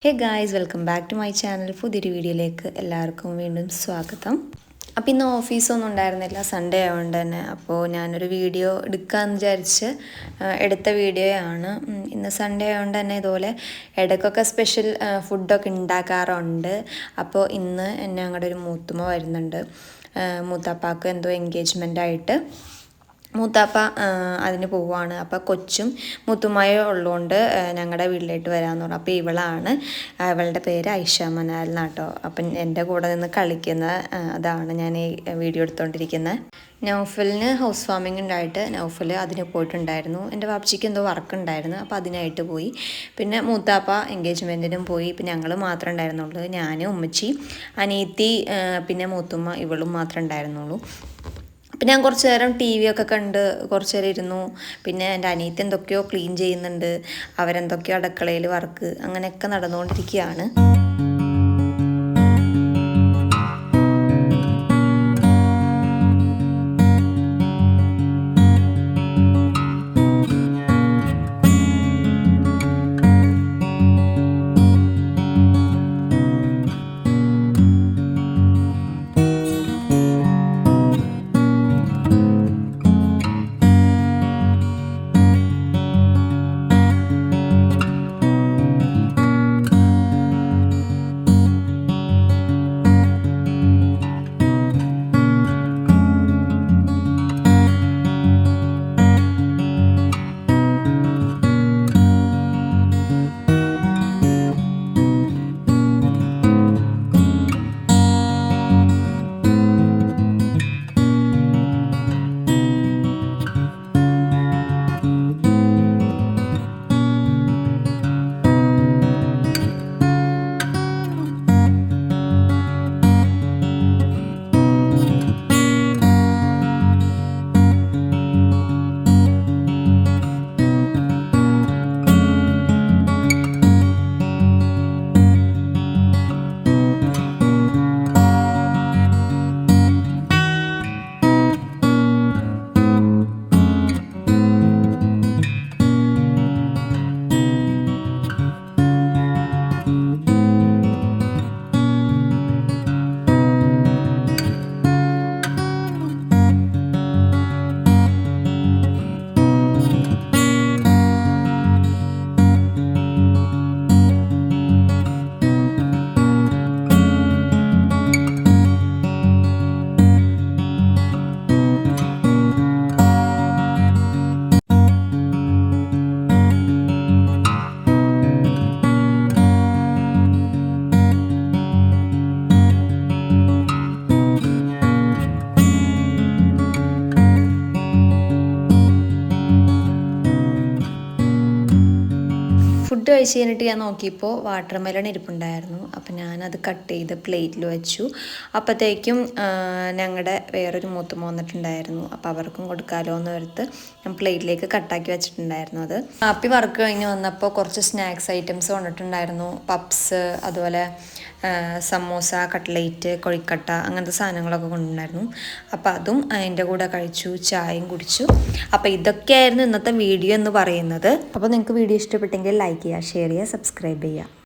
Hey guys, welcome back to my channel. പുതിയൊരു വീഡിയോയിലേക്ക് എല്ലാവർക്കും വീണ്ടും സ്വാഗതം. അപ്പോൾ ഇന്ന് ഓഫീസൊന്നും ഉണ്ടായിരുന്നില്ല, സൺഡേ ആയതുകൊണ്ട് തന്നെ. അപ്പോൾ ഞാനൊരു വീഡിയോ എടുക്കാമെന്ന് വിചാരിച്ച് എടുത്ത വീഡിയോയാണ്. ഇന്ന് സൺഡേ ആയതുകൊണ്ട് തന്നെ ഇതുപോലെ ഇടയ്ക്കൊക്കെ സ്പെഷ്യൽ ഫുഡൊക്കെ ഉണ്ടാക്കാറുണ്ട്. അപ്പോൾ ഇന്ന് ഞങ്ങളുടെ ഒരു മൂത്തുമ്മ വരുന്നുണ്ട്. മൂത്താപ്പാക്ക് എന്തോ എൻഗേജ്മെൻ്റ് ആയിട്ട് മൂത്താപ്പ അതിന് പോവുകയാണ്. അപ്പോൾ കൊച്ചും മുത്തുമായോ ഉള്ളതുകൊണ്ട് ഞങ്ങളുടെ വീട്ടിലേക്ക് വരാമെന്ന് പറഞ്ഞു. അപ്പോൾ ഇവളുടെ പേര് ഐഷ മനാൽ എന്നാട്ടോ. അപ്പം എൻ്റെ കൂടെ നിന്ന് കളിക്കുന്ന അതാണ് ഞാൻ ഈ വീഡിയോ എടുത്തുകൊണ്ടിരിക്കുന്നത്. നൗഫലിന് ഹൗസ് വാമിംഗ് ഉണ്ടായിട്ട് നൗഫൽ അതിന് പോയിട്ടുണ്ടായിരുന്നു. എൻ്റെ വാപ്പച്ചിക്ക് എന്തോ വർക്ക് ഉണ്ടായിരുന്നു, അപ്പോൾ അതിനായിട്ട് പോയി. പിന്നെ മൂത്താപ്പ എൻഗേജ്മെൻറ്റിനും പോയി. പിന്നെ ഞങ്ങൾ മാത്രമേ ഉണ്ടായിരുന്നുള്ളൂ, ഞാൻ, ഉമ്മച്ചി, അനിയത്തി, പിന്നെ മൂത്തുമ്മ ഇവളും മാത്രമേ ഉണ്ടായിരുന്നുള്ളൂ. അപ്പം ഞാൻ കുറച്ച് നേരം ടി വി ഒക്കെ കണ്ട് കുറച്ച് നേരം ഇരുന്നു. പിന്നെ എൻ്റെ അനിയത്തി എന്തൊക്കെയോ ക്ലീൻ ചെയ്യുന്നുണ്ട്, അവരെന്തൊക്കെയോ അടുക്കളയിൽ വർക്ക് അങ്ങനെയൊക്കെ നടന്നുകൊണ്ടിരിക്കുകയാണ്. ഫുഡ് കഴിച്ച് കഴിഞ്ഞിട്ട് ഞാൻ നോക്കിയപ്പോൾ വാട്ടർ മെലൺ ഇരിപ്പുണ്ടായിരുന്നു. അപ്പം ഞാനത് കട്ട് ചെയ്ത് പ്ലേറ്റിൽ വെച്ചു. അപ്പോഴത്തേക്കും ഞങ്ങളുടെ വേറൊരു മൂത്തുമ്മ വന്നിട്ടുണ്ടായിരുന്നു. അപ്പോൾ അവർക്കും കൊടുക്കാമല്ലോ എന്ന് ഓർത്ത് ഞാൻ പ്ലേറ്റിലേക്ക് കട്ടാക്കി വെച്ചിട്ടുണ്ടായിരുന്നു. അത് കാപ്പി വർക്ക് കഴിഞ്ഞ് വന്നപ്പോൾ കുറച്ച് സ്നാക്സ് ഐറ്റംസ് കൊണ്ടിട്ടുണ്ടായിരുന്നു. പപ്സ്, അതുപോലെ സമൂസ, കട്ട്ലേറ്റ്, കൊഴിക്കട്ട, അങ്ങനത്തെ സാധനങ്ങളൊക്കെ കൊണ്ടുണ്ടായിരുന്നു. അപ്പോൾ അതും അതിൻ്റെ കൂടെ കഴിച്ചു, ചായയും കുടിച്ചു. അപ്പോൾ ഇതൊക്കെയായിരുന്നു ഇന്നത്തെ വീഡിയോ എന്ന് പറയുന്നത്. അപ്പോൾ നിങ്ങൾക്ക് വീഡിയോ ഇഷ്ടപ്പെട്ടെങ്കിൽ ലൈക്ക് ചെയ്യുക, ഷെയർ ചെയ്യുക, സബ്സ്ക്രൈബ് ചെയ്യുക.